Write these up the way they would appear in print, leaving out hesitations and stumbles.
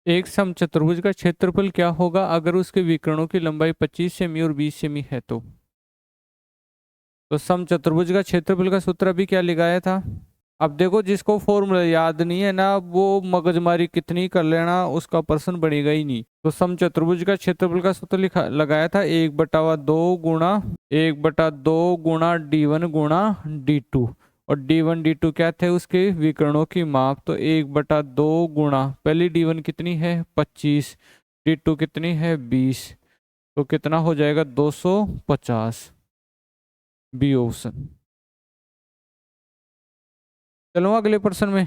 एक समचतुर्भुज का क्षेत्रफल क्या होगा अगर उसके विकर्णों की लंबाई 25 सेमी और 20 सेमी है तो समचतुर्भुज का क्षेत्रफल का सूत्र अभी क्या लगाया था। अब देखो, जिसको फॉर्मूला याद नहीं है ना, वो मगजमारी कितनी कर लेना, उसका प्रश्न बनेगा ही नहीं। तो समचतुर्भुज का क्षेत्रफल का सूत्र लिखा लगाया था 1/2 गुणा D1 गुणा और D1 D2 क्या थे, उसके विकर्णों की माप। तो 1/2 पहली D1 कितनी है 25, D2 कितनी है 20, तो कितना हो जाएगा 250, बी ऑप्शन। चलो अगले प्रश्न में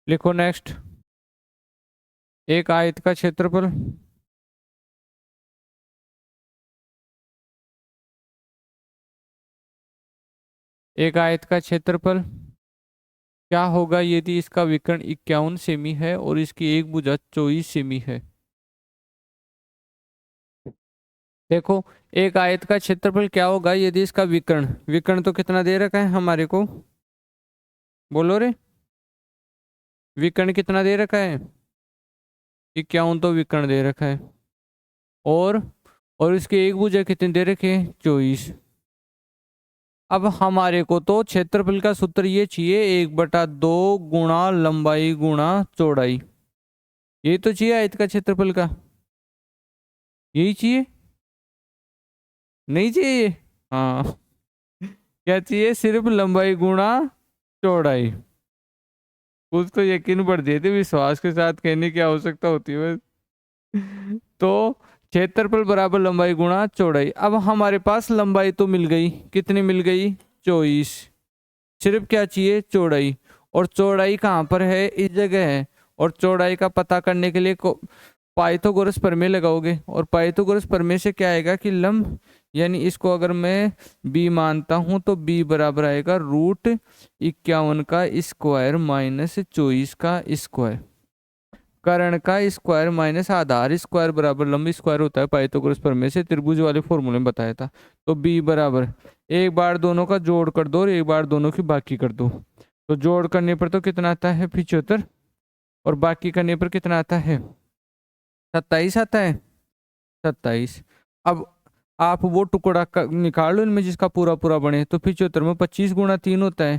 लिखो नेक्स्ट। एक आयत का क्षेत्रफल एक आयत का क्षेत्रफल क्या होगा यदि इसका विकर्ण 51 सेमी है और इसकी एक भुजा 24 सेमी है। देखो, एक आयत का क्षेत्रफल क्या होगा यदि इसका विकर्ण विकर्ण तो कितना दे रखा है हमारे को, बोलो रे। विकर्ण कितना दे रखा है 51, तो विकर्ण दे रखा है। और और इसकी एक भुजा कितनी दे रखी है 24। अब हमारे को तो क्षेत्रफल का सूत्र ये चाहिए 1/2 गुणा लंबाई गुणा चौड़ाई। ये तो चाहिए आयत का क्षेत्रफल का, यही चाहिए, नहीं चाहिए। हाँ, क्या चाहिए, सिर्फ लंबाई गुणा चौड़ाई। कुछ तो यकीन बढ़ जाते, विश्वास के साथ कहने की आवश्यकता होती है बस। तो क्षेत्रफल बराबर लंबाई गुणा चौड़ाई। अब हमारे पास लंबाई तो मिल गई, कितनी मिल गई 24। सिर्फ क्या चाहिए चौड़ाई, और चौड़ाई कहाँ पर है, इस जगह है। और चौड़ाई का पता करने के लिए पाइथागोरस प्रमेय लगाओगे, और पाइथागोरस प्रमेय से क्या आएगा कि लंब, यानी इसको अगर मैं b मानता हूं तो b बराबर आएगा √51 का स्क्वायर माइनस 24 का स्क्वायर। कर्ण का स्क्वायर माइनस आधार स्क्वायर बराबर लंब स्क्वायर होता है, पाइथागोरस प्रमेय से त्रिभुज वाले फॉर्मूले में बताया था। तो b बराबर, एक बार दोनों का जोड़ कर दो और एक बार दोनों की बाकी कर दो। तो जोड़ करने पर तो कितना आता है 75, और बाकी करने पर कितना आता है 27 आता है 27। अब आप वो टुकड़ा निकाल लो इनमें जिसका पूरा पूरा बने। तो 75 में 25 × 3 होता है,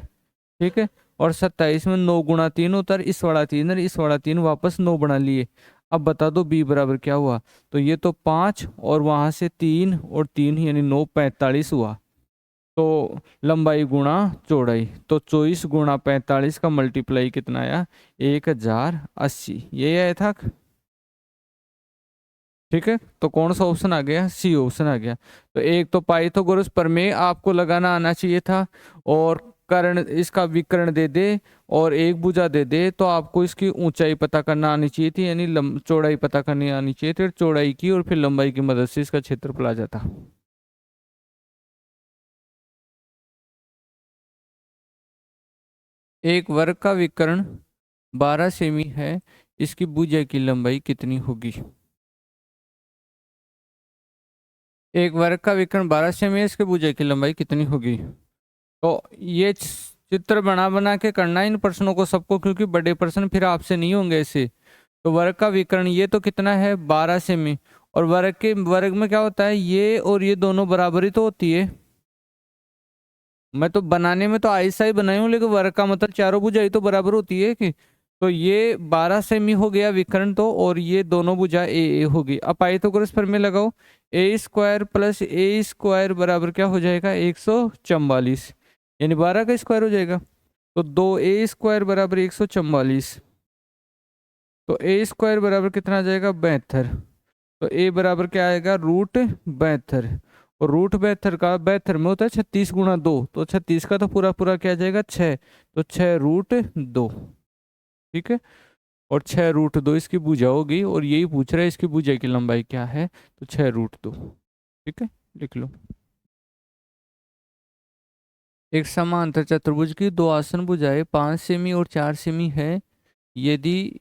ठीक है। और 27 में 9 × 3 होता है, इस वाला 3 और इस वाला 3 वापस 9 बना लिए। अब बता दो b बराबर क्या हुआ। तो ये तो 5 और वहां से 3 और 3 यानी 9, 45 हुआ। तो लंबाई गुणा चौड़ाई, तो 24 × 45 का मल्टीप्लाई कितना आया 1080, ये आया था। ठीक है, तो कौन सा ऑप्शन आ गया, सी ऑप्शन आ गया। तो एक तो पाइथागोरस प्रमेय आपको लगाना आना चाहिए था, और कर्ण इसका विकर्ण दे दे और एक भुजा दे दे, तो आपको इसकी ऊंचाई पता करना आनी चाहिए थी, यानी चौड़ाई पता करनी आनी चाहिए थी, चौड़ाई की और फिर लंबाई की मदद से इसका क्षेत्रफल आ जाता। एक वर्ग का विकर्ण 12 सेमी है, इसकी भुजा की लंबाई कितनी होगी। एक वर्ग का विकर्ण 12 सेमी है, इसके भुजा की लंबाई कितनी होगी। तो ये चित्र बना बना के करना इन प्रश्नों को सबको, क्योंकि बड़े प्रश्न फिर आपसे नहीं होंगे ऐसे। तो वर्ग का विकर्ण ये तो कितना है 12 सेमी, और वर्ग में क्या होता है, ये और ये दोनों बराबरी तो होती है। मैं तो बनाने में तो ऐसा ही बनाई हूँ, लेकिन वर्ग का मतलब चारों भुजाएं तो बराबर होती है कि। तो ये 12 सेमी हो गया विकर्ण तो, और ये दोनों भुजा ए होगी। अब पाइथागोरस प्रमेय लगाओ, a² + a² बराबर क्या हो जाएगा 144, यानी 12 का स्क्वायर हो जाएगा। तो 2a² बराबर 144, तो a² बराबर कितना आ जाएगा 72। तो a बराबर क्या आएगा √72, और √72 का 72 में होता है 36 × 2, तो 36 का तो पूरा पूरा क्या आ जाएगा 6, तो 6√2, ठीक है। और 6√2 इसकी भुजा होगी, और यही पूछ रहा है इसकी भुजा की लंबाई क्या है, तो 6√2, ठीक है, लिख लो। एक समांतर चतुर्भुज की दो आसन भुजाएं 5 सेमी और 4 सेमी है, यदि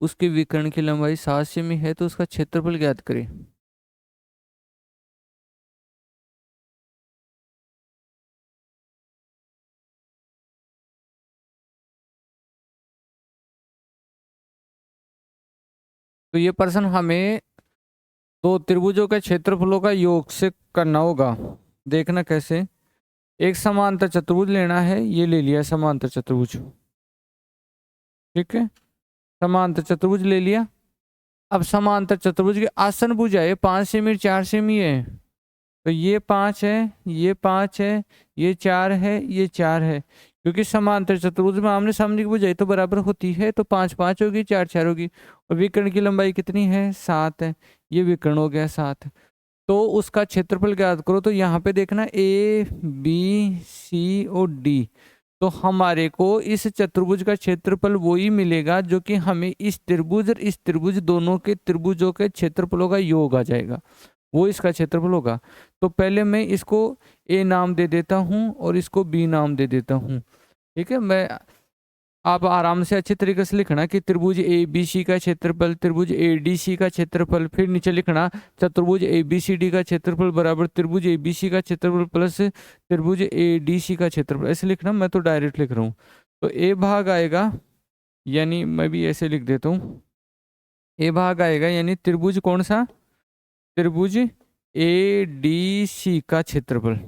उसके विकर्ण की लंबाई 7 सेमी है तो उसका क्षेत्रफल ज्ञात करें। तो ये प्रश्न हमें दो त्रिभुजों के क्षेत्रफलों का योग से करना होगा। देखना कैसे। एक समांतर चतुर्भुज लेना है, ये ले लिया समांतर चतुर्भुज, ठीक है, समांतर चतुर्भुज ले लिया। अब समांतर चतुर्भुज के आसन भुजा है 5 सेमी 4 सेमी है, तो ये 5 है, ये 5 है, ये 4 है, ये 4 है। क्योंकि समांतर चतुर्भुज में आमने सामने की भुजाएं तो बराबर होती है, तो 5 5 होगी, 4 4 होगी। और विकर्ण की लंबाई कितनी है? 7 है। ये विकर्ण हो गया 7। तो उसका क्षेत्रफल ज्ञात करो। तो यहाँ पे देखना ए बी सी और डी, तो हमारे को इस चतुर्भुज का क्षेत्रफल वो ही मिलेगा जो कि हमें इस त्रिभुज और इस त्रिभुज दोनों के त्रिभुजों के क्षेत्रफलों का योग आ जाएगा, वो इसका क्षेत्रफल होगा। तो पहले मैं इसको ए नाम दे देता हूँ और इसको बी नाम दे देता हूँ, ठीक है। मैं आप आराम से अच्छे तरीके से लिखना कि त्रिभुज ए बी सी का क्षेत्रफल, त्रिभुज ए डी सी का क्षेत्रफल, फिर नीचे लिखना चतुर्भुज ए बी सी डी का क्षेत्रफल बराबर त्रिभुज ए बी सी का क्षेत्रफल प्लस त्रिभुज ए डी सी का क्षेत्रफल। ऐसे लिखना, मैं तो डायरेक्ट लिख रहा हूँ। तो ए भाग आएगा, यानी मैं भी ऐसे लिख देता हूँ, ए भाग आएगा यानी त्रिभुज कौन सा? त्रिभुज ए डी सी का क्षेत्रफल।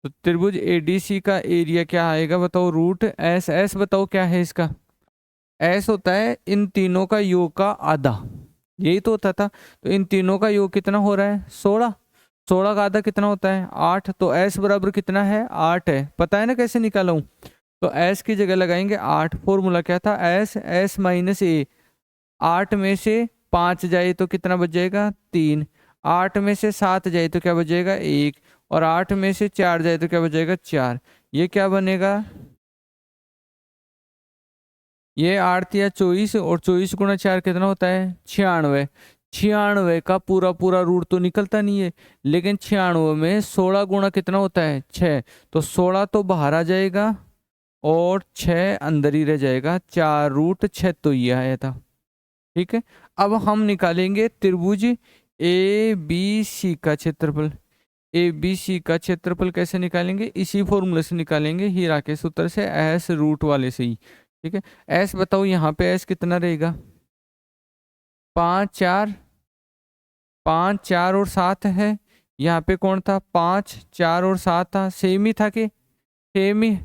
तो त्रिभुज एडीसी का एरिया क्या आएगा बताओ? Root S. एस बताओ क्या है इसका? एस होता है इन तीनों का योग का आधा, यही तो होता था। तो इन तीनों का योग कितना हो रहा है? 16। 16 का आधा कितना होता है? 8। तो एस बराबर कितना है? 8 है। पता है ना कैसे निकाला हूं? तो एस की जगह लगाएंगे 8। फॉर्मूला क्या था? एस एस माइनस ए। 8 में से 5 जाए तो कितना बच जाएगा? 3। 8 में से 7 जाए तो क्या बच जाएगा? 1। और 8 में से 4 जाए तो क्या बचेगा? 4। ये क्या बनेगा? ये 8 या 24, और 24 गुणा 4 कितना होता है? 96। 96 का पूरा पूरा रूट तो निकलता नहीं है, लेकिन 96 में 16 गुणा कितना होता है? 6। तो 16 तो बाहर आ जाएगा और 6 अंदर ही रह जाएगा। 4 रूट 6 तो ये आया था, ठीक है। अब हम निकालेंगे त्रिभुज ए बी सी का क्षेत्रफल। ए बी सी का क्षेत्रफल कैसे निकालेंगे? इसी फॉर्मूले से निकालेंगे, हीरा के सूत्र से, एस रूट वाले से ही, ठीक है। एस बताओ यहाँ पे एस कितना रहेगा? 5 4, 5 4 और 7 है। यहाँ पे कौन था? 5 4 और 7 था। सेम ही था कि? सेम ही,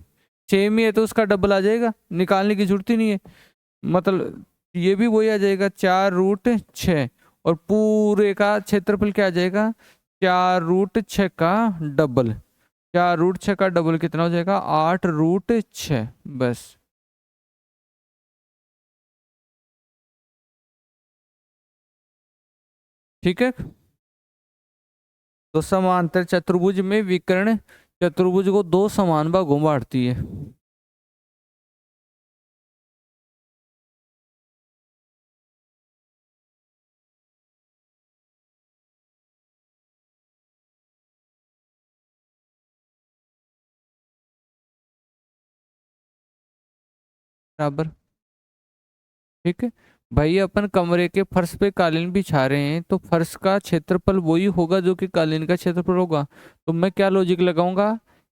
सेम ही है तो उसका डबल आ जाएगा, निकालने की जरूरत ही नहीं है। मतलब ये भी वही आ जाएगा, 4 रूट 6। और पूरे का क्षेत्रफल क्या आ जाएगा? 4 रूट 6 का डबल। 4 रूट 6 का डबल कितना हो जाएगा? 8 रूट 6। बस, ठीक है। तो समांतर चतुर्भुज में विकर्ण चतुर्भुज को दो समान भागों बांटती है। बराबर, ठीक है भाई। अपन कमरे के फर्श पे कालीन बिछा रहे हैं, तो फर्श का क्षेत्रफल वही होगा जो कि कालीन का क्षेत्रफल होगा। तो मैं क्या लॉजिक लगाऊंगा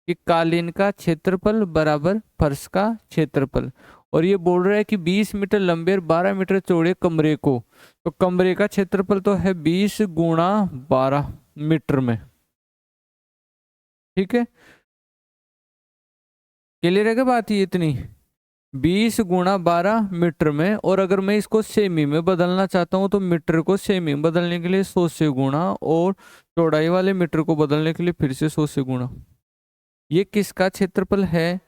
कि कालीन का क्षेत्रफल बराबर फर्श का क्षेत्रफल। और ये बोल रहा है कि 20 मीटर लंबे और 12 मीटर चौड़े कमरे को, तो कमरे का क्षेत्रफल तो है 20 गुणा 12 मीटर में, ठीक है। क्लियर है क्या बात? ये इतनी 20 गुणा 12 मीटर में। और अगर मैं इसको सेमी में बदलना चाहता हूँ, तो मीटर को सेमी में बदलने के लिए 100 से गुणा, और चौड़ाई वाले मीटर को बदलने के लिए फिर से 100 से गुणा। ये किसका क्षेत्रफल है?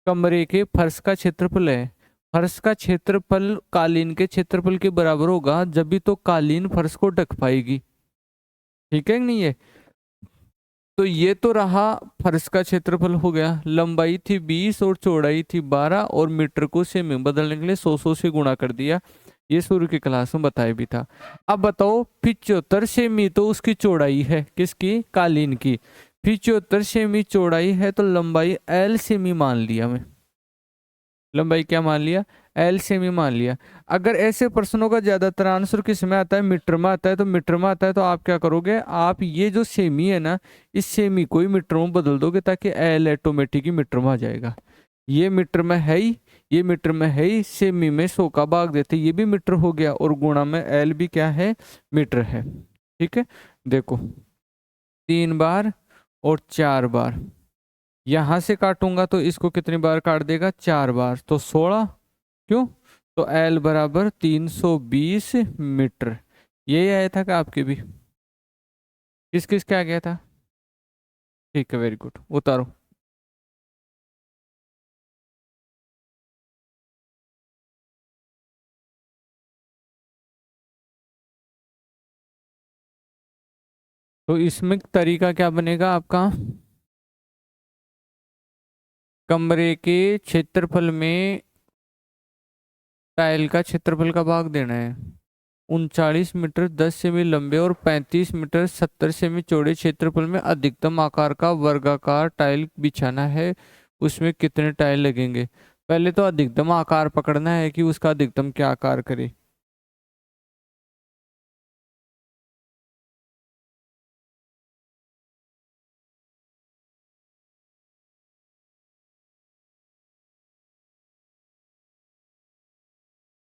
कमरे के फर्श का क्षेत्रफल है। फर्श का क्षेत्रफल कालीन के क्षेत्रफल के बराबर होगा, जब भी तो कालीन फर्श को ढक पाएगी, ठीक है नहीं है? तो ये तो रहा फर्श का क्षेत्रफल हो गया। लंबाई थी 20 और चौड़ाई थी 12, और मीटर को सेमी में बदलने के लिए 100 से गुणा कर दिया। ये शुरू की क्लास में बताया भी था। अब बताओ 75 सेमी तो उसकी चौड़ाई है, किसकी? कालीन की। 75 सेमी चौड़ाई है, तो लंबाई L सेमी मान लिया मैं। लंबाई क्या मान लिया? L सेमी मान लिया। अगर ऐसे प्रश्नों का ज्यादातर आंसर किस में आता है? मीटर में आता है। तो मीटर में आता है तो आप क्या करोगे? आप ये जो सेमी है ना, इस सेमी को ही मीटर में बदल दोगे, ताकि L ऑटोमेटिक ही मीटर में आ जाएगा। ये मीटर में है ही, ये मीटर में है ही, सेमी में 100 का भाग देते, ये भी मीटर हो गया, और गुणा में एल भी क्या है, मीटर है। ठीक है, देखो 3 बार और 4 बार, यहां से काटूंगा तो इसको कितनी बार काट देगा, 4 बार, तो 16। क्यों, तो एल बराबर 320 मीटर। यही आया था कि आपके भी, किस किस क्या गया था। ठीक है, वेरी गुड, उतारो। तो इसमें तरीका क्या बनेगा आपका, कमरे के क्षेत्रफल में टाइल का क्षेत्रफल का भाग देना है। 39 मीटर 10 सेमी लंबे और 35 मीटर 70 सेमी चौड़े क्षेत्रफल में अधिकतम आकार का वर्गाकार टाइल बिछाना है, उसमें कितने टाइल लगेंगे। पहले तो अधिकतम आकार पकड़ना है कि उसका अधिकतम क्या आकार करे।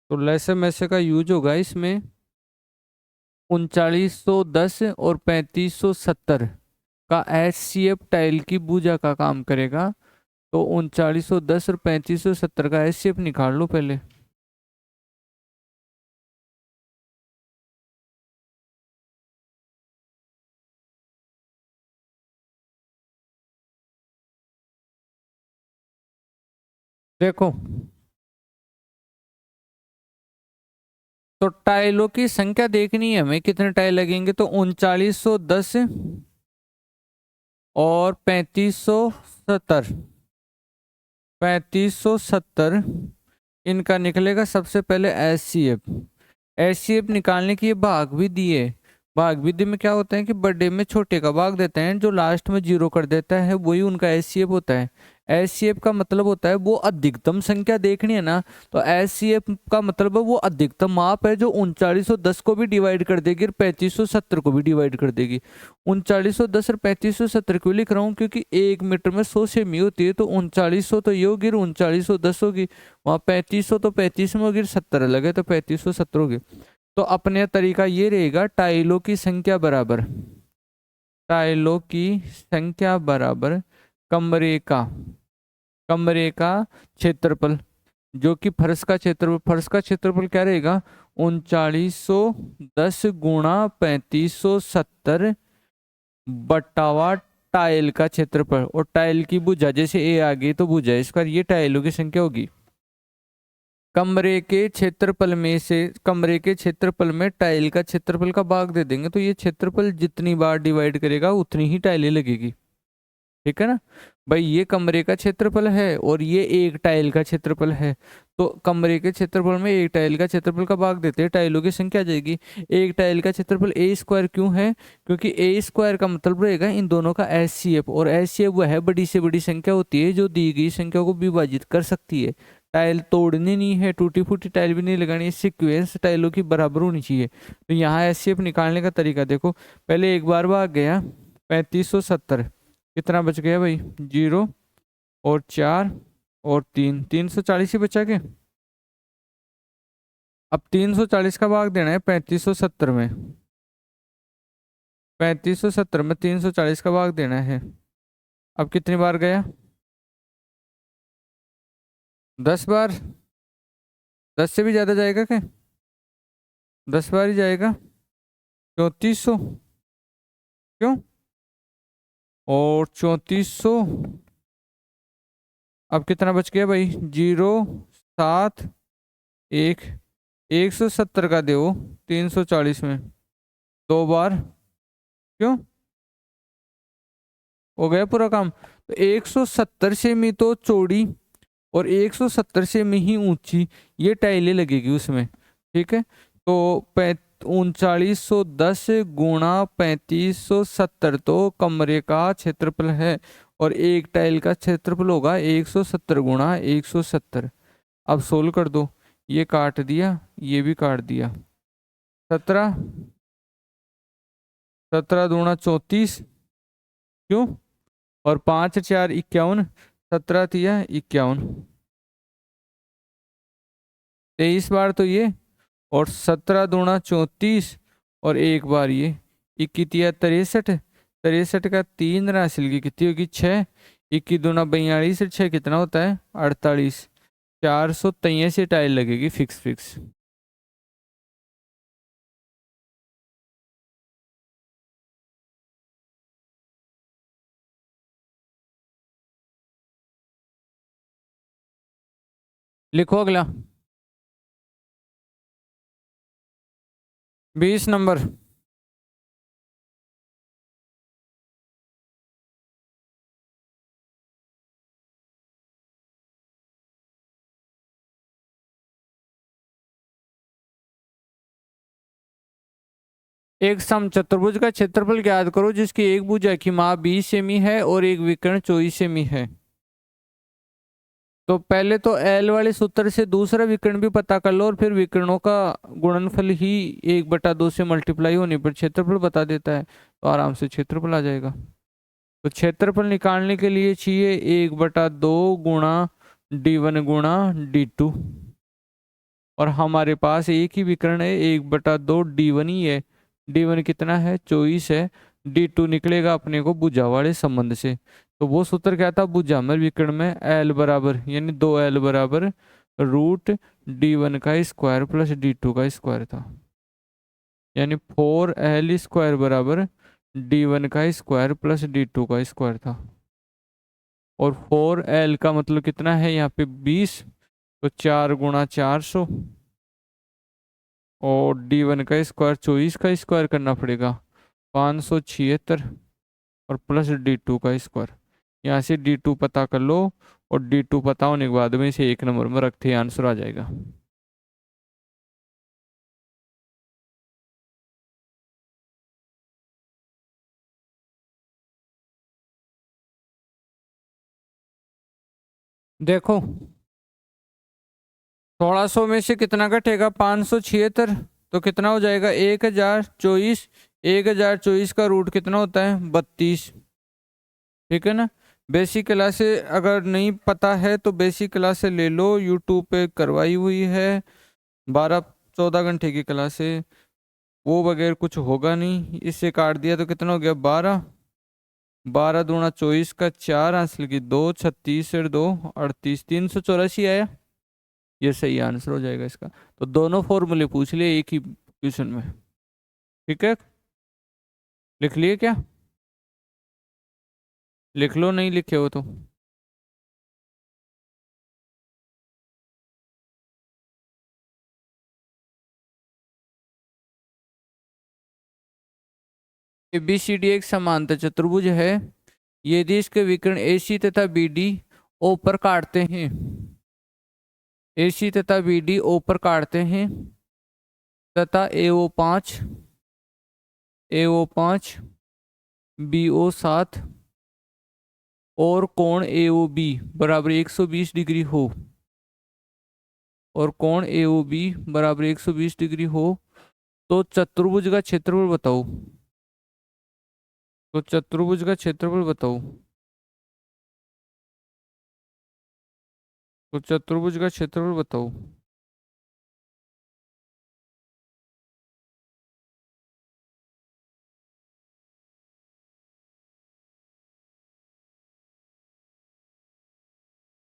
तो लैसे मैसे का यूज होगा इसमें, 3910 और 3570 का HCF टाइल की भुजा का काम करेगा। तो 3910 और 3570 का HCF निकाल लो पहले। देखो, तो टाइलों की संख्या देखनी है हमें, कितने टाइल लगेंगे, तो 3910 और 3570, 3570 इनका निकलेगा सबसे पहले HCF। HCF निकालने के ये भाग भी दिए, भाग विधि में क्या होता है कि बड़े में छोटे का भाग देते हैं, जो लास्ट में जीरो कर देता है वही उनका HCF होता है। HCF का मतलब होता है वो अधिकतम संख्या देखनी है ना, तो HCF का मतलब है वो अधिकतम माप है जो 3910 को भी डिवाइड कर देगी और 3570 को भी डिवाइड कर देगी। 3910 और 3570 क्यों लिख रहा हूँ, क्योंकि 1 मीटर में 100 सेमी होती है, तो 3900 तो ये होगी, 3910 होगी, वहाँ 3500 तो 35 में होगी, 70 अलग है तो 3570 होगी। तो अपने तरीका ये रहेगा, टाइलों की संख्या बराबर, टाइलों की संख्या बराबर कमरे का, कमरे का क्षेत्रफल, जो कि फर्श का क्षेत्रफल, फर्श का क्षेत्रफल क्या रहेगा, 3910 गुणा 3570 बटावा टाइल का क्षेत्रफल, और टाइल की भुजा जैसे ए आ गई तो भुजा, इसका ये टाइलों की संख्या होगी। कमरे के क्षेत्रफल में से, कमरे के क्षेत्रफल में टाइल का क्षेत्रफल का भाग दे देंगे, तो ये क्षेत्रफल जितनी बार डिवाइड करेगा उतनी ही टाइलें लगेगी। ठीक है ना भाई, ये कमरे का क्षेत्रफल है और ये एक टाइल का क्षेत्रफल है, तो कमरे के क्षेत्रफल में एक टाइल का क्षेत्रफल का भाग देते हैं, टाइलों की संख्या आ जाएगी। एक टाइल का क्षेत्रफल ए स्क्वायर क्यों है, क्योंकि ए स्क्वायर का मतलब रहेगा इन दोनों का HCF, और HCF वह है बड़ी से बड़ी संख्या होती है जो दी गई संख्या को विभाजित कर सकती है। टाइल तोड़नी नहीं है, टूटी फूटी टाइल भी नहीं लगानी, सीक्वेंस टाइलों की बराबर होनी चाहिए। तो यहाँ HCF निकालने का तरीका देखो, पहले एक बार भाग गया 3570, कितना बच गया भाई, 0 और 4 और 3, 340 ही बचा के। अब 340 का भाग देना है 3570 में, 3570 में 340 का भाग देना है। अब कितनी बार गया, 10 बार, 10 से भी ज्यादा जाएगा क्या, 10 बार ही जाएगा, 3400, क्यों, और 3400, अब कितना बच गया भाई, 0 7 1, 170 का दो 340 में, 2 बार, क्यों, हो गया पूरा काम। तो 170 सेमी तो चौड़ी और 170 सेमी ही ऊंची ये टाइलें लगेगी उसमें। ठीक है, तो 3910 गुणा 3570 तो कमरे का क्षेत्रफल है, और एक टाइल का क्षेत्रफल होगा 170 गुणा 170। अब सोल्व कर दो, ये काट दिया, ये भी काट दिया, 17, 17 दूना 34, क्यों, और 5 4 51, 17 तिया 51। 23 बार तो ये, और 17 दूना 34, और एक बार ये 21 63, 63 का 3 राशि की कितनी होगी 6, 21 दूना 42, 6 कितना होता है 48, 483 टाइल लगेगी फिक्स फिक्स। लिखो अगला 20 नंबर। एक समचतुर्भुज का क्षेत्रफल ज्ञात करो जिसकी एक भुजा की माप 20 सेमी है और एक विकर्ण 24 सेमी है। तो पहले तो एल वाले सूत्र से दूसरा विकर्ण भी पता कर लो, और फिर विकर्णों का गुणनफल ही 1/2 से मल्टीप्लाई होने पर क्षेत्रफल बता देता है, तो आराम से क्षेत्रफल आ जाएगा। तो क्षेत्रफल निकालने के लिए चाहिए 1/2 गुणा d1 गुणा d2, और हमारे पास एक ही विकर्ण है 1/2 d1 ही है। d1 कितना है 24 है, d2 निकलेगा अपने को भुजा वाले संबंध से। तो वो सूत्र क्या था भुजामय विकर्ण में l बराबर यानी 2l बराबर √d1 का स्क्वायर प्लस d2 का स्क्वायर था, यानी 4l² बराबर d1 का स्क्वायर प्लस d2 का स्क्वायर था। और 4l का मतलब कितना है यहाँ पे 20, तो 4 गुणा 400, और d1 का स्क्वायर 24 का स्क्वायर करना पड़ेगा 576, और प्लस d2 का स्क्वायर। यहाँ से d2 पता कर लो, और d2 पता होने के बाद में इसे 1 नंबर में रखते आंसर आ जाएगा। देखो 1600 में से कितना घटेगा 576, तो कितना हो जाएगा 1024। 1024 का रूट कितना होता है 32, ठीक है ना। बेसिक क्लास से अगर नहीं पता है तो बेसिक क्लास से ले लो, यूट्यूब पे करवाई हुई है 12-14 घंटे की क्लास है, वो बगैर कुछ होगा नहीं। इससे काट दिया तो कितना हो गया 12, 12 दूना 24 का 4 हासिल की 2, 36 और 2 38, 384 आया। ये सही आंसर हो जाएगा इसका। तो दोनों फॉर्मूले पूछ लिए एक ही क्वेश्चन में, ठीक है। लिख लिए क्या, लिख लो नहीं लिखे हो तो। ABCD एक समांतर चतुर्भुज है, यदि इसके विकर्ण AC तथा BD O पर काटते हैं, AC तथा BD O पर काटते हैं, तथा AO5 BO7 और कोण AOB बराबर 120 डिग्री हो, और कोण AOB बराबर 120 डिग्री हो, तो चतुर्भुज का क्षेत्रफल बताओ। तो चतुर्भुज का क्षेत्रफल बताओ। तो चतुर्भुज का क्षेत्रफल बताओ।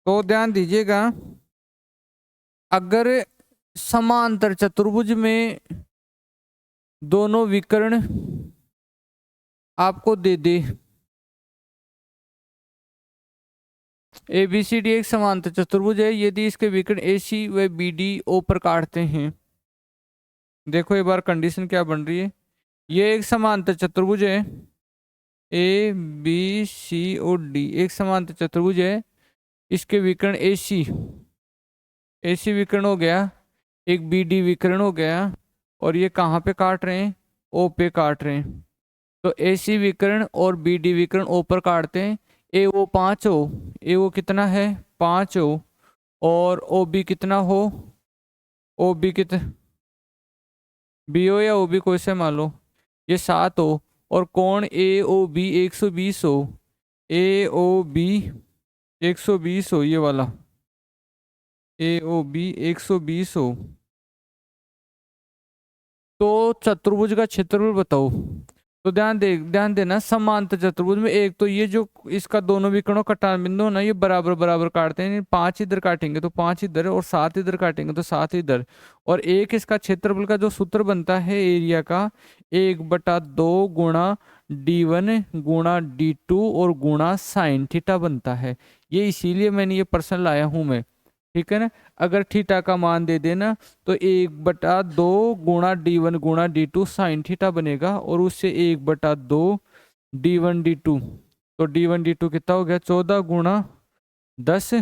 तो ध्यान दीजिएगा, अगर समांतर चतुर्भुज में दोनों विकर्ण आपको दे दे, ABCD एक समांतर चतुर्भुज है, यदि इसके विकर्ण AC व BD O पर काटते हैं। देखो एक बार कंडीशन क्या बन रही है, ये एक समांतर चतुर्भुज है, ABCOD एक समांतर चतुर्भुज है, इसके विकर्ण AC विकर्ण हो गया, एक BD विकर्ण हो गया, और ये कहाँ पे काट रहे हैं O पे काट रहे हैं। तो AC विकर्ण और BD विकर्ण O पर काटते हैं, AO 5 हो, AO कितना है 5 हो, और OB कितना हो, OB कितना BO या OB कोई से मान लो, ये 7 हो, और कोण AOB 120 हो, AOB 120 हो ये वाला, ए ओ बी 120 हो तो चतुर्भुज का क्षेत्रफल बताओ। तो ध्यान देना, समांतर चतुर्भुज में एक तो ये जो इसका दोनों विकर्णों का टान बिंदु है ना, ये बराबर बराबर काटते हैं, 5 इधर काटेंगे तो 5 इधर, और 7 इधर काटेंगे तो 7 इधर। और एक इसका क्षेत्रफल का जो सूत्र बनता है एरिया का, 1/2 गुणा d1 गुणा d2 और गुणा साइन थीटा बनता है। ये इसीलिए मैंने ये प्रश्न लाया हूं मैं, ठीक है ना। अगर थीटा का मान दे देना तो 1/2 गुणा d1 गुणा d2 साइन थीटा बनेगा, और उससे 1/2 d1 d2, तो d1 d2 कितना हो गया 14 गुणा 10,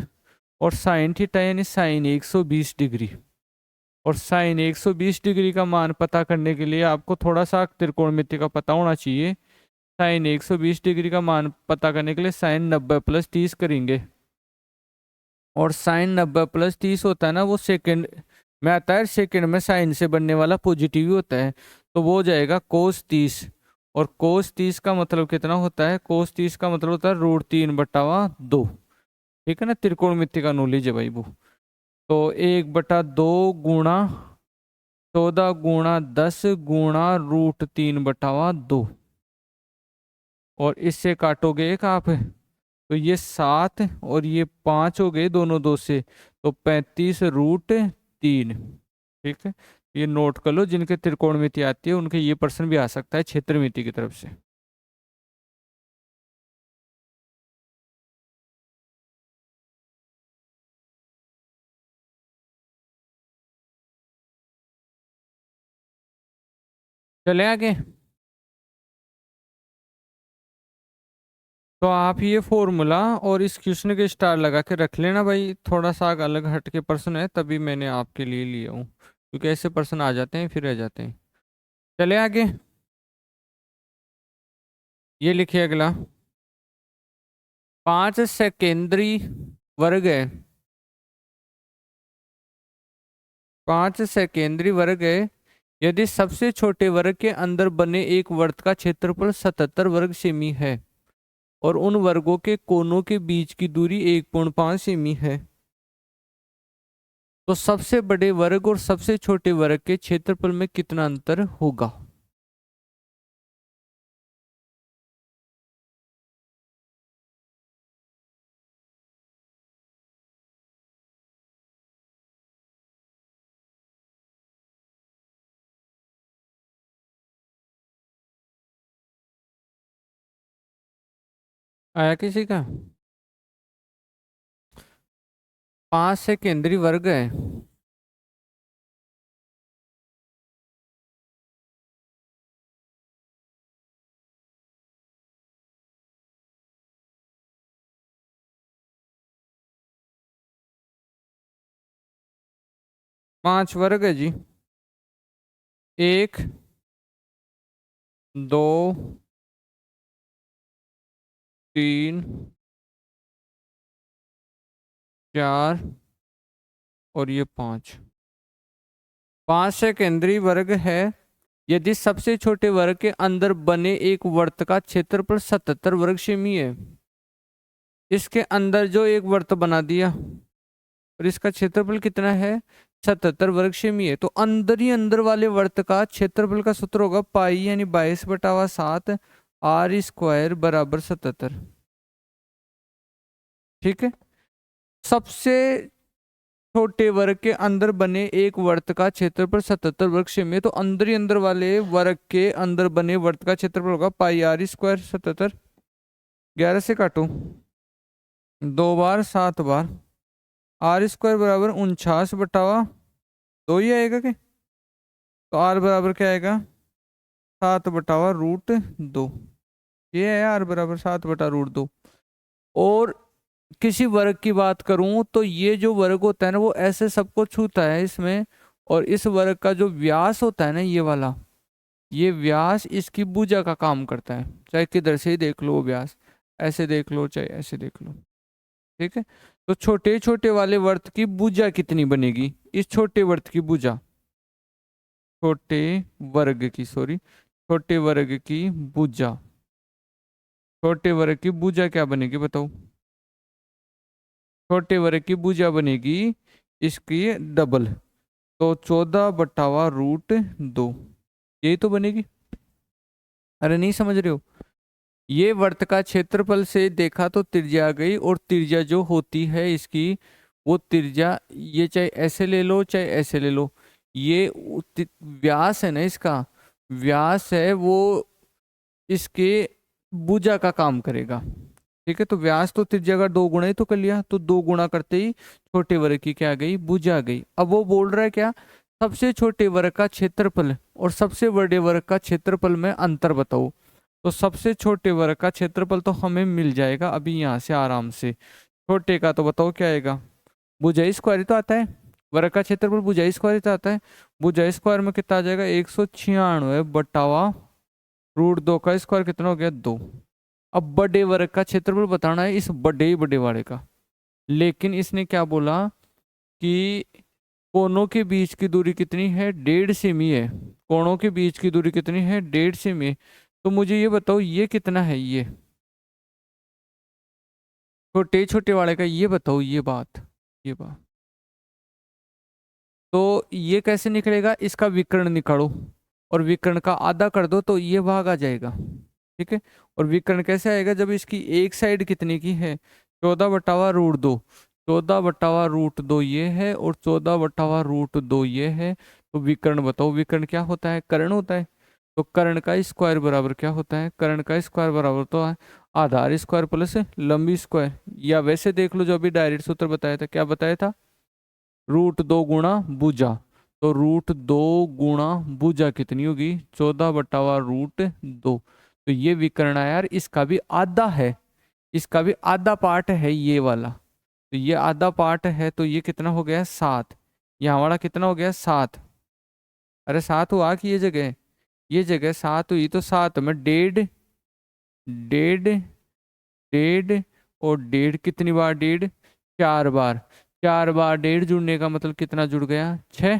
और साइन थीटा यानी साइन 120 डिग्री। और साइन 120 डिग्री का मान पता करने के लिए आपको थोड़ा सा त्रिकोणमिति का पता होना चाहिए। साइन 120 डिग्री का मान पता करने के लिए साइन 90 + 30 करेंगे, और साइन 90 + 30 होता है ना, वो सेकंड में आता है, सेकंड में साइन से बनने वाला पॉजिटिव ही होता है, तो वो हो जाएगा कोस 30। और कोस 30 का मतलब कितना होता है, कोस 30 का मतलब होता है √3/2। ठीक है ना, त्रिकोणमिति का नॉलेज है भाई वो। तो 1/2 गुणा 14 गुणा 10 गुणा √3/2, और इससे काटोगे एक आप, तो ये 7 और ये 5 हो गए दोनों दो से, तो 35√3। ठीक है, ये नोट कर लो, जिनके त्रिकोणमिति आती है उनके ये प्रश्न भी आ सकता है क्षेत्रमिति की तरफ से। चले आगे। तो आप ये फॉर्मूला और इस क्वेश्चन के स्टार लगा के रख लेना भाई, थोड़ा सा अलग हट के प्रश्न है तभी मैंने आपके लिए लिया हूँ, क्योंकि ऐसे प्रश्न आ जाते हैं फिर रह जाते हैं। चले आगे, ये लिखिए अगला। 5 सेकेंद्री वर्ग है, 5 सेकेंद्री वर्ग है, यदि सबसे छोटे वर्ग के अंदर बने एक वृत्त का क्षेत्रफल 77 वर्ग सेमी है, और उन वर्गों के कोनों के बीच की दूरी 1.5 सेमी है, तो सबसे बड़े वर्ग और सबसे छोटे वर्ग के क्षेत्रफल में कितना अंतर होगा। आया किसी का। 5 सेकेंद्री वर्ग है, 5 वर्ग है जी। 1 2 3 4 और ये 5। 5 सेकेंद्री वर्ग है, यदि सबसे छोटे वर्ग के अंदर बने एक वृत्त का क्षेत्रफल 77 वर्ग सेमी है। इसके अंदर जो एक वृत्त बना दिया और इसका क्षेत्रफल कितना है 77 वर्ग सेमी है, तो अंदर ही अंदर वाले वृत्त का क्षेत्रफल का सूत्र होगा पाई यानी 22/7 r² बराबर 77। ठीक है, सबसे छोटे वर्ग के अंदर बने एक वृत्त का क्षेत्रफल 77 वर्ग सेमी है, तो अंदर ही अंदर वाले वर्ग के अंदर बने वृत्त का क्षेत्रफल होगा पाई r² 77। 11 से काटो, 2 बार 7 बार, r² बराबर 49/2 ही आएगा क्या। तो r बराबर क्या आएगा 7/√2। ये है r बराबर 7/√2। और किसी वर्ग की बात करूं तो ये जो वर्ग होता है ना, वो ऐसे सबको छूता है इसमें, और इस वर्ग का जो व्यास होता है ना ये वाला, ये व्यास इसकी भुजा का काम करता है, चाहे किधर से ही देख लो वो व्यास, ऐसे देख लो चाहे ऐसे देख लो। ठीक है, तो छोटे छोटे वाले वर्त की भुजा कितनी बनेगी, इस छोटे वर्त की भुजा, छोटे वर्ग की, सॉरी, छोटे वर्ग की भुजा, छोटे वर्ग की भुजा क्या बनेगी बताओ। छोटे वर्ग की भुजा बनेगी इसकी डबल, तो 14/√2, यही तो बनेगी। अरे नहीं समझ रहे हो, ये वर्त का क्षेत्रफल से देखा तो त्रिज्या आ गई, और त्रिज्या जो होती है इसकी, वो त्रिज्या, ये चाहे ऐसे ले लो चाहे ऐसे ले लो, ये व्यास है ना इसका, व्यास है वो इसके भुजा का काम करेगा। ठीक है, तो व्यास तो त्रिज्या का 2 गुना ही तो कर लिया, तो 2 गुना करते ही छोटे वर्ग की क्या आ गई, भुजा आ गई। अब वो बोल रहा है क्या, सबसे छोटे वर्ग का क्षेत्रफल और सबसे बड़े वर्ग का क्षेत्रफल में अंतर बताओ। तो सबसे छोटे वर्ग का क्षेत्रफल तो हमें मिल जाएगा अभी यहाँ से आराम से, छोटे का तो बताओ क्या आएगा, भुजा स्क्वायर ही तो आता है, वर्ग का क्षेत्रफल भुजा स्क्वायर ही तो आता है। भुजा स्क्वायर में कितना आ जाएगा, 196/√2 का स्क्वायर कितना हो गया, 2। अब बड़े वर्ग का क्षेत्रफल बताना है इस बड़े वाले का, लेकिन इसने क्या बोला कि कोनों के बीच की दूरी कितनी है, 1.5 सेमी है। कोनों के बीच की दूरी कितनी है, 1.5 सेमी। तो मुझे ये बताओ ये कितना है, ये छोटे छोटे वाले का ये बताओ, ये बात तो ये कैसे निकलेगा, इसका विकर्ण निकालो और विकर्ण का आधा कर दो तो ये भाग आ जाएगा। ठीक है, और विकर्ण कैसे आएगा, जब इसकी एक साइड कितने की है, 14/√2, 14/√2 ये है और 14/√2 ये है। तो विकर्ण बताओ, विकर्ण क्या होता है, कर्ण होता है। तो कर्ण का स्क्वायर बराबर क्या होता है, कर्ण का स्क्वायर बराबर तो है आधार स्क्वायर प्लस लंबी स्क्वायर, या वैसे देख लो जो अभी डायरेक्ट सूत्र बताया था, क्या बताया था, √2 गुणा भुजा। तो √2 गुणा भुजा कितनी होगी, 14/√2। तो ये विकर्ण है यार, इसका भी आधा है, इसका भी आधा पार्ट है ये वाला, तो ये आधा पार्ट है, तो ये कितना हो गया, 7। ये हमारा कितना हो गया, 7। अरे 7 हुआ कि ये जगह 7 हुई, तो 7 में 1.5, 1.5, 1.5 और 1.5, कितनी बार 1.5, 4 बार। 4 बार 1.5 जुड़ने का मतलब कितना जुड़ गया, 6,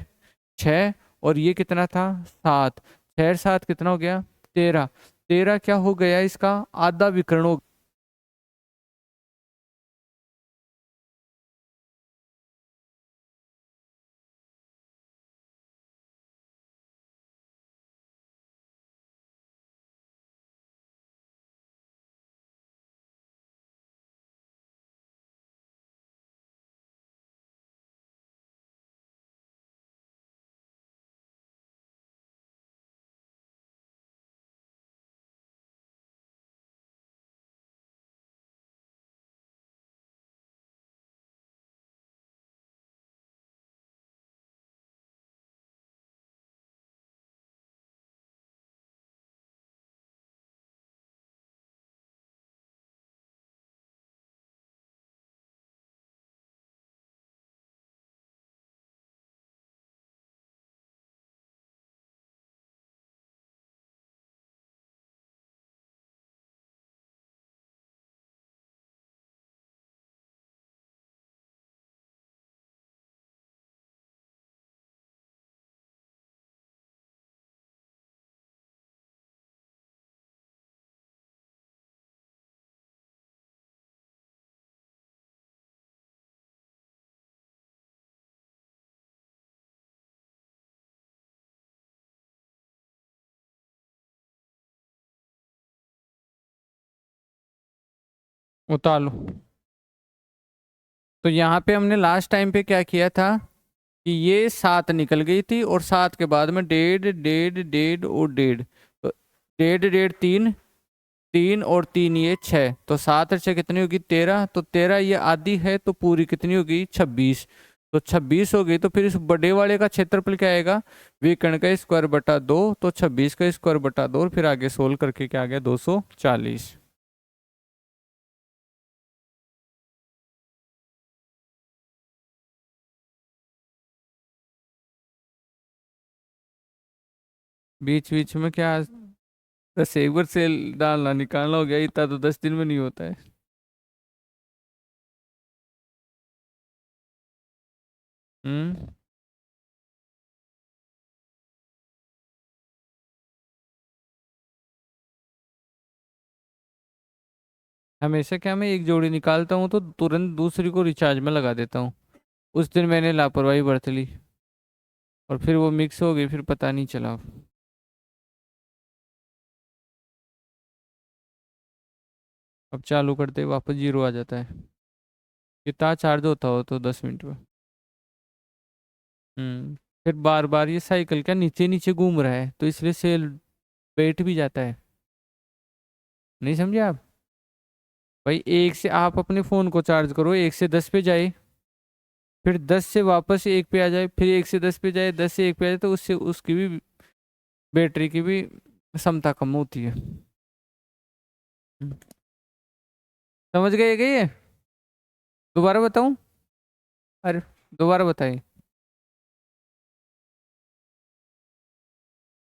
6। और ये कितना था, 7, 6 7 कितना हो गया, 13। 13 क्या हो गया, इसका आधा विकर्ण हो। उतार लो। तो यहाँ पे हमने लास्ट टाइम पे क्या किया था कि ये 7 निकल गई थी, और 7 के बाद में 1.5, 1.5, 1.5 और 1.5, तो 1.5, 1.5, 3, 3 और 3 ये 6, तो 7 और 6 कितनी होगी, 13। तो 13 ये आधी है, तो पूरी कितनी होगी, 26। तो 26 हो गई, तो फिर इस बड़े वाले का क्षेत्रफल क्या आएगा, विकर्ण का स्क्वायर बटा 2, तो 26 का स्क्वायर बटा 2, और फिर आगे सोल्व करके क्या आ गया, 240। बीच बीच में क्या, बस एक बार सेल डालना निकालना हो गया, इतना तो 10 दिन में नहीं होता है। हम्म। हमेशा क्या, मैं एक जोड़ी निकालता हूँ तो तुरंत दूसरी को रिचार्ज में लगा देता हूँ। उस दिन मैंने लापरवाही बरत ली और फिर वो मिक्स हो गई, फिर पता नहीं चला। अब चालू करते वापस 0 आ जाता है। कितना चार्ज होता हो तो 10 मिनट में। फिर बार बार ये साइकिल क्या नीचे नीचे घूम रहा है, तो इसलिए सेल बैठ भी जाता है। नहीं समझे आप? भाई 1 से आप अपने फ़ोन को चार्ज करो, 1 से 10 पे जाए, फिर 10 से वापस 1 पे आ जाए, फिर 1 से 10 पे जाए, 10 से 1 पे आ जाए, तो उससे उसकी भी बैटरी की भी क्षमता कम होती है। हम्म, समझ गए क्या ये? दोबारा बताऊं? अरे दोबारा बताइए।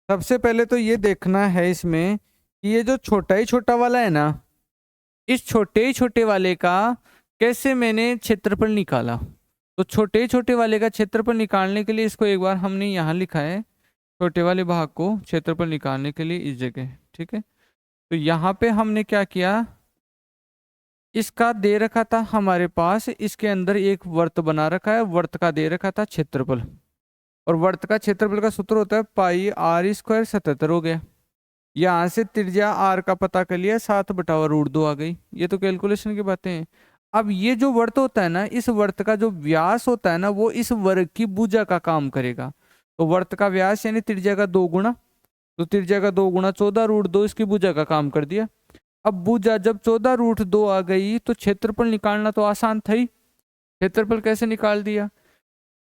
सबसे पहले तो ये देखना है इसमें कि ये जो छोटा ही छोटा वाला है ना, इस छोटे ही छोटे वाले का कैसे मैंने क्षेत्रफल निकाला। तो छोटे ही छोटे वाले का क्षेत्रफल निकालने के लिए इसको एक बार हमने यहाँ लिखा है, छोटे वाले भाग को क्षेत्रफल निकालने के लिए इस जगह, ठीक है। तो यहाँ पे हमने क्या किया, इसका दे रखा था हमारे पास, इसके अंदर एक वर्त बना रखा है, वर्त का दे रखा था क्षेत्रफल, और वर्त का क्षेत्रफल का सूत्र होता है पाई आर स्क्वायर 77 हो गया। यहाँ से त्रिज्या आर का पता कर लिया, 7/√2 आ गई। ये तो कैलकुलेशन की बातें हैं। अब ये जो वर्त होता है ना, इस वर्त का जो व्यास होता है ना, वो इस वर्ग की भुजा का काम करेगा। तो वर्त का व्यास यानी त्रिज्या का 2 गुना, तो त्रिज्या का 2 गुना 14√2 इसकी भुजा का काम कर दिया। अब भुजा जब 14√2 आ गई तो क्षेत्रफल निकालना तो आसान था ही। क्षेत्रफल कैसे निकाल दिया,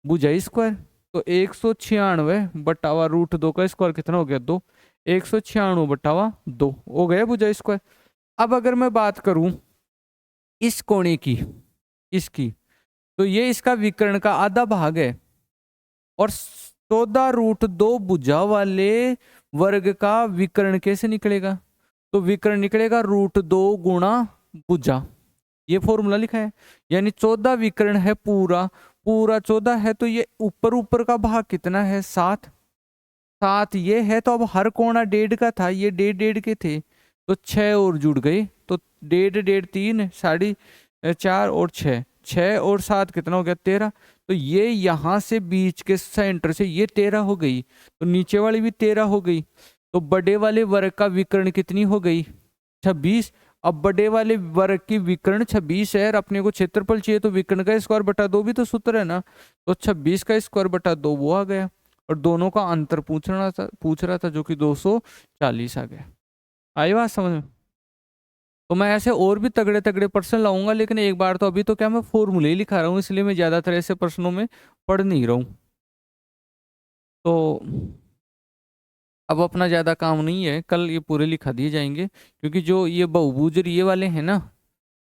भुजा स्क्वायर। तो 196/√2 का स्क्वायर कितना हो गया, 2। 196/2 हो गया भुजा स्क्वायर। अब अगर मैं बात करूं इस कोणे की, इसकी, तो ये इसका विकर्ण का आधा भाग है, और 14√2 भुजा वाले वर्ग का विकर्ण कैसे निकलेगा, तो विकर्ण निकलेगा √2 गुणा भुजा। ये फॉर्मूला लिखा है, यानी 14 विकर्ण है, पूरा पूरा 14 है, तो ये ऊपर ऊपर का भाग कितना है, 7। 7 ये है, तो अब हर कोना 1.5 का था, ये 1.5 के थे, तो 6 और जुड़ गए, तो 1.5 3 4 और 6, 6 और 7 कितना हो गया, 13। तो ये यहाँ से बीच के सेंटर से ये 13 हो गई, तो नीचे वाली भी 13 हो गई। तो बड़े वाले वर्ग का विकर्ण कितनी हो गई, 26। अब बड़े वाले वर्ग की विकर्ण 26 है, और अपने को क्षेत्रफल चाहिए, तो विकर्ण का स्क्वायर बटा 2 भी तो सूत्र है ना, तो 26 का स्क्वायर बटा 2 वो आ गया, और दोनों का अंतर पूछ रहा था जो कि 240 आ गया। आई बात समझ में? तो मैं ऐसे और भी तगड़े तगड़े प्रश्न लाऊंगा, लेकिन एक बार तो अभी तो क्या मैं फॉर्मूले ही लिखा रहा हूँ, इसलिए मैं ज्यादातर ऐसे प्रश्नों में पढ़ नहीं रहा हूँ। तो अब अपना ज्यादा काम नहीं है, कल ये पूरे लिखा दिए जाएंगे, क्योंकि जो ये बहुभुज और ये वाले हैं ना,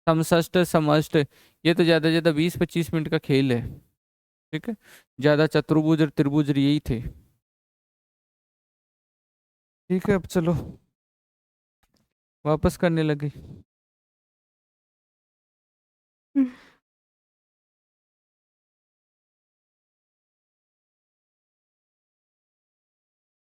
समष्ट समष्ट, ये तो ज्यादा ज्यादा 20-25 मिनट का खेल है, ठीक है। ज्यादा चतुर्भुज और त्रिभुज यही थे। ठीक है, अब चलो वापस करने लगे।